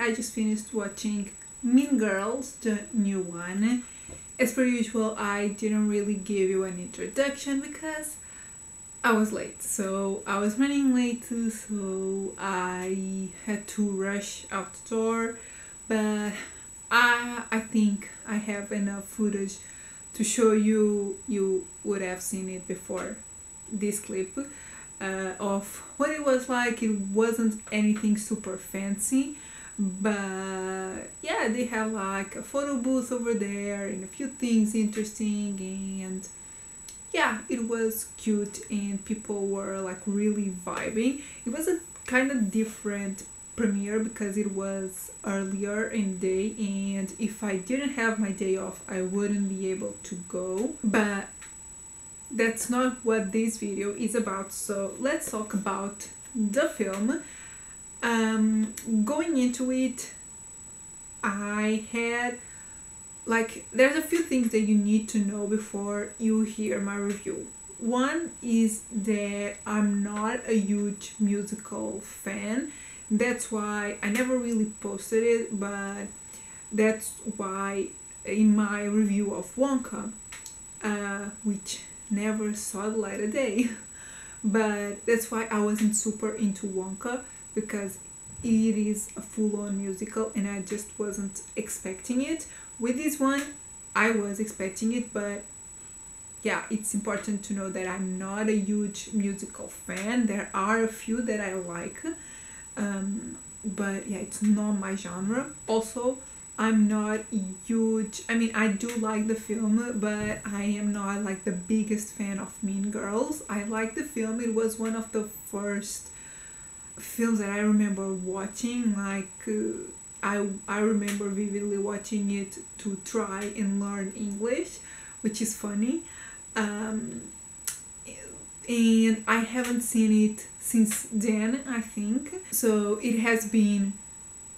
I just finished watching Mean Girls, the new one. As per usual, I didn't really give you an introduction because I was late. So I was running late, so I had to rush out the door. But I think I have enough footage to show you. You would have seen it before this clip. Of what it was like. It wasn't anything super fancy, but yeah, they have like a photo booth over there and a few things interesting, and yeah, it was cute and people were like really vibing. It was a kind of different premiere because it was earlier in the day, and if I didn't have my day off I wouldn't be able to go, but that's not what this video is about. So let's talk about the film. Going into it, I had there's a few things that you need to know before you hear my review. One is that I'm not a huge musical fan. That's why I never really posted it, but that's why in my review of Wonka, which never saw the light of day, but that's why I wasn't super into Wonka, because it is a full-on musical and I just wasn't expecting it. With this one I was expecting it, but yeah, it's important to know that I'm not a huge musical fan. There are a few that I like, but yeah, it's not my genre. Also, I'm not huge, I mean, I do like the film, but I am not like the biggest fan of Mean Girls. I like the film. It was one of the first films that I remember watching. I remember vividly watching it to try and learn English, which is funny. And I haven't seen it since then, I think. So it has been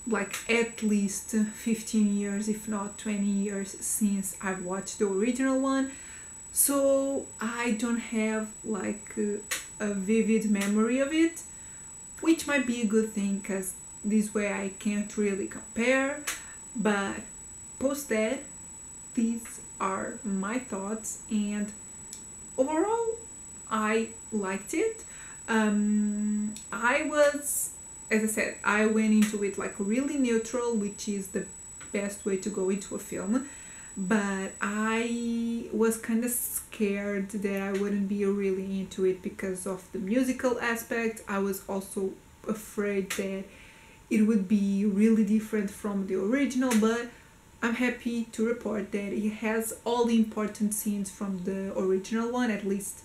like at least 15 years, if not 20 years, since I've watched the original one. So I don't have like a vivid memory of it, which might be a good thing because this way I can't really compare. But post that, these are my thoughts, and overall I liked it. I was, as I said, I went into it like really neutral, which is the best way to go into a film, but I was kind of scared that I wouldn't be really into it because of the musical aspect. I was also afraid that it would be really different from the original, but I'm happy to report that it has all the important scenes from the original one, at least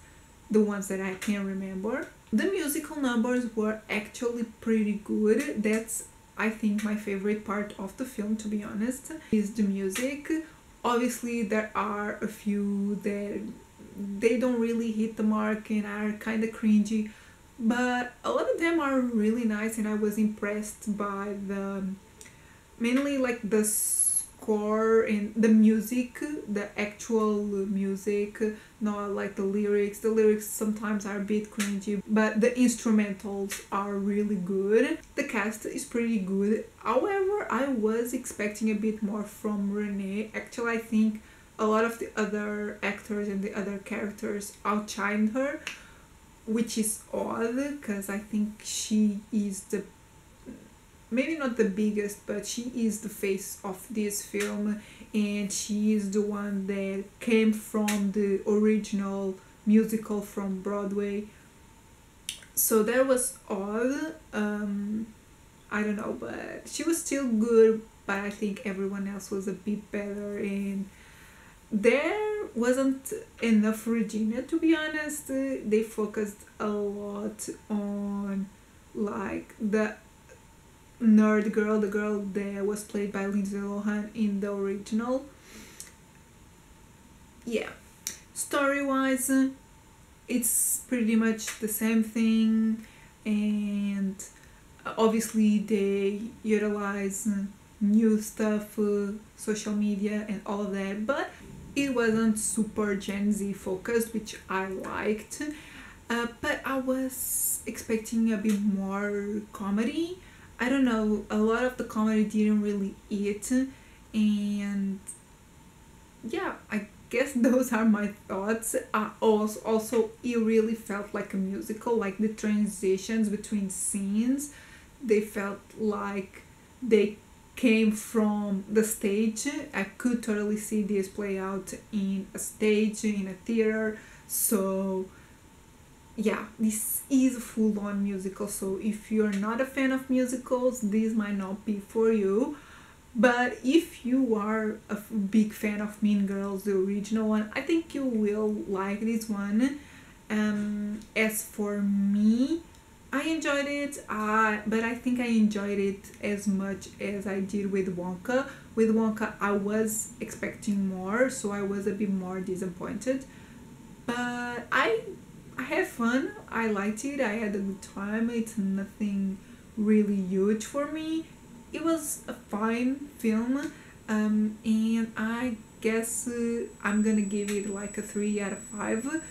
the ones that I can remember. The musical numbers were actually pretty good. That's, I think, my favorite part of the film, to be honest, is the music. Obviously there are a few that they don't really hit the mark and are kind of cringy, but a lot of them are really nice, and I was impressed by mainly like the score and the music, the actual music, not like the lyrics. The lyrics sometimes are a bit cringy, but the instrumentals are really good. The cast is pretty good. However, I was expecting a bit more from Renee. Actually, I think a lot of the other actors and the other characters outshined her, which is odd because I think she is the, maybe not the biggest, but she is the face of this film, and she is the one that came from the original musical from Broadway. So that was odd. I don't know, but she was still good, but I think everyone else was a bit better, and there wasn't enough Regina, to be honest. They focused a lot on like the nerd girl, the girl that was played by Lindsay Lohan in the original. Yeah, story-wise, it's pretty much the same thing, and obviously they utilize new stuff, social media and all of that, but it wasn't super Gen Z focused, which I liked. But I was expecting a bit more comedy. I don't know, a lot of the comedy didn't really hit, and yeah, I guess those are my thoughts. Also, it really felt like a musical, like the transitions between scenes, they felt like they came from the stage. I could totally see this play out in a stage, in a theater. So yeah, this is a full-on musical, so if you're not a fan of musicals, this might not be for you. But if you are a big fan of Mean Girls, the original one, I think you will like this one. As for me, I enjoyed it, but I think I enjoyed it as much as I did with Wonka. With Wonka, I was expecting more, so I was a bit more disappointed. But I had fun. I liked it. I had a good time. It's nothing really huge for me. It was a fine film, and I guess I'm gonna give it like a 3 out of 5.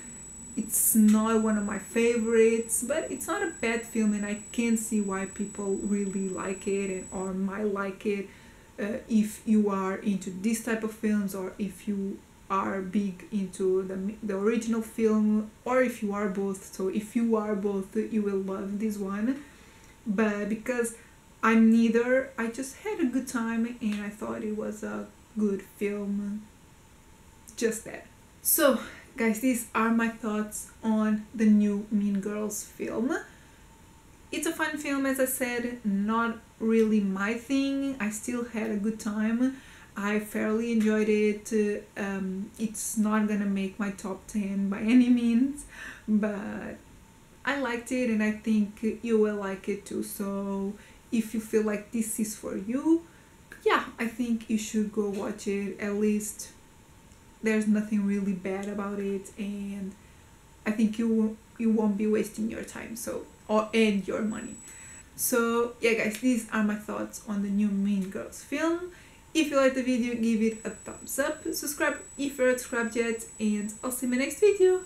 It's not one of my favorites, but it's not a bad film, and I can see why people really like it and or might like it. If you are into this type of films, or if you are big into the original film, or if you are both. So if you are both, you will love this one. But because I'm neither, I just had a good time and I thought it was a good film. Just that. So guys, these are my thoughts on the new Mean Girls film. It's a fun film, as I said, not really my thing. I still had a good time. I fairly enjoyed it. It's not gonna make my top 10 by any means, but I liked it and I think you will like it too. So if you feel like this is for you, yeah, I think you should go watch it. At least there's nothing really bad about it, and I think you won't be wasting your time, so, and your money. So yeah guys, these are my thoughts on the new Mean Girls film. If you liked the video, give it a thumbs up, subscribe if you're not subscribed yet, and I'll see you in my next video.